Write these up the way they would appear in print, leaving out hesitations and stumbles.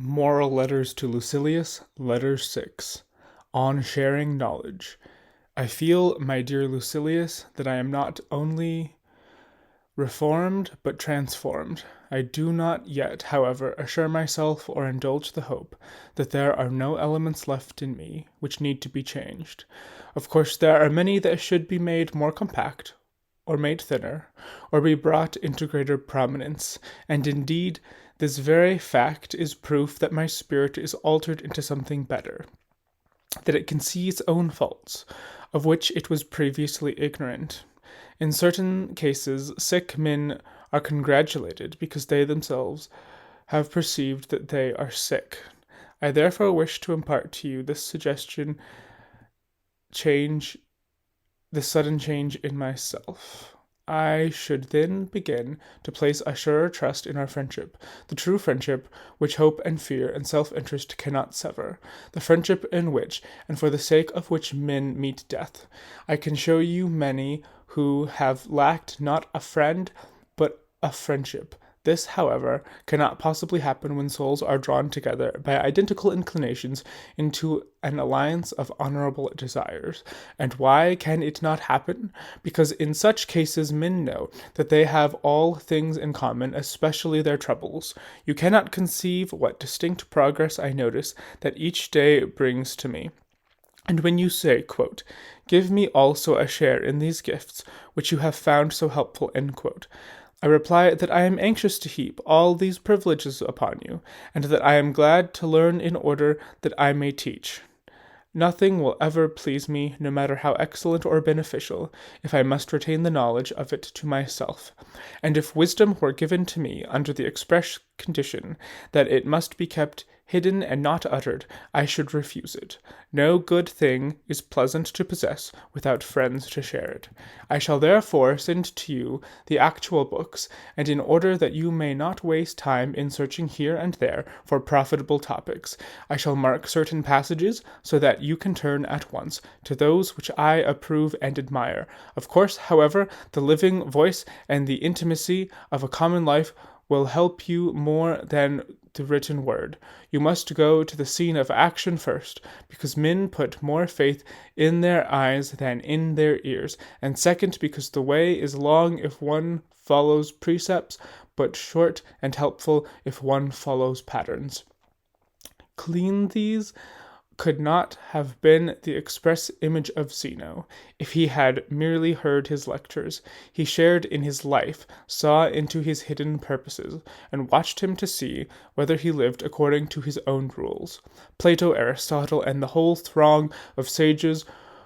Moral Letters to Lucilius, Letter 6, On Sharing Knowledge. I feel, my dear Lucilius, that I am not only reformed, but transformed. I do not yet, however, assure myself or indulge the hope that there are no elements left in me which need to be changed. Of course, there are many that should be made more compact, or made thinner, or be brought into greater prominence, and indeed, this very fact is proof that my spirit is altered into something better, that it can see its own faults, of which it was previously ignorant. In certain cases, sick men are congratulated because they themselves have perceived that they are sick. I therefore wish to impart to you this sudden change in myself. I should then begin to place a surer trust in our friendship, the true friendship which hope and fear and self-interest cannot sever, the friendship in which, and for the sake of which men meet death. I can show you many who have lacked not a friend, but a friendship. This, however, cannot possibly happen when souls are drawn together by identical inclinations into an alliance of honorable desires. And why can it not happen? Because in such cases men know that they have all things in common, especially their troubles. You cannot conceive what distinct progress I notice that each day brings to me. And when you say, quote, "Give me also a share in these gifts which you have found so helpful," end quote, I reply that I am anxious to heap all these privileges upon you, and that I am glad to learn in order that I may teach. Nothing will ever please me, no matter how excellent or beneficial, if I must retain the knowledge of it to myself. And if wisdom were given to me under the express condition that it must be kept hidden and not uttered, I should refuse it. No good thing is pleasant to possess without friends to share it. I shall therefore send to you the actual books, and in order that you may not waste time in searching here and there for profitable topics, I shall mark certain passages so that you can turn at once to those which I approve and admire. Of course, however, the living voice and the intimacy of a common life will help you more than the written word. You must go to the scene of action first, because men put more faith in their eyes than in their ears, and second, because the way is long if one follows precepts, but short and helpful if one follows patterns. Cleanthes could not have been the express image of Zeno, if he had merely heard his lectures. He shared in his life, saw into his hidden purposes, and watched him to see whether he lived according to his own rules. Plato, Aristotle, and the whole throng of sages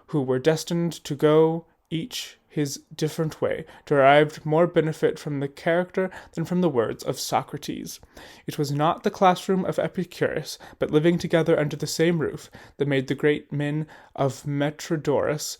who were destined to go each his different way, derived more benefit from the character than from the words of Socrates. It was not the classroom of Epicurus, but living together under the same roof, that made the great men of Metrodorus,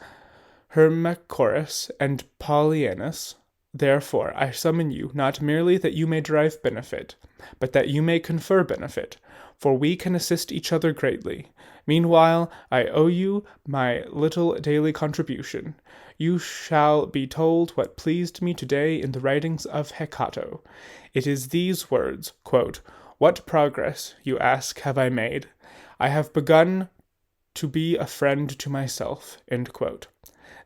Hermacorus, and Polyaenus. Therefore, I summon you, not merely that you may derive benefit, but that you may confer benefit, for we can assist each other greatly. Meanwhile, I owe you my little daily contribution. You shall be told what pleased me today in the writings of Hecato. It is these words, quote, "What progress, you ask, have I made? I have begun to be a friend to myself," end quote.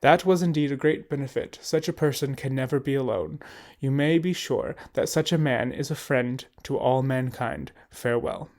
That was indeed a great benefit. Such a person can never be alone. You may be sure that such a man is a friend to all mankind. Farewell.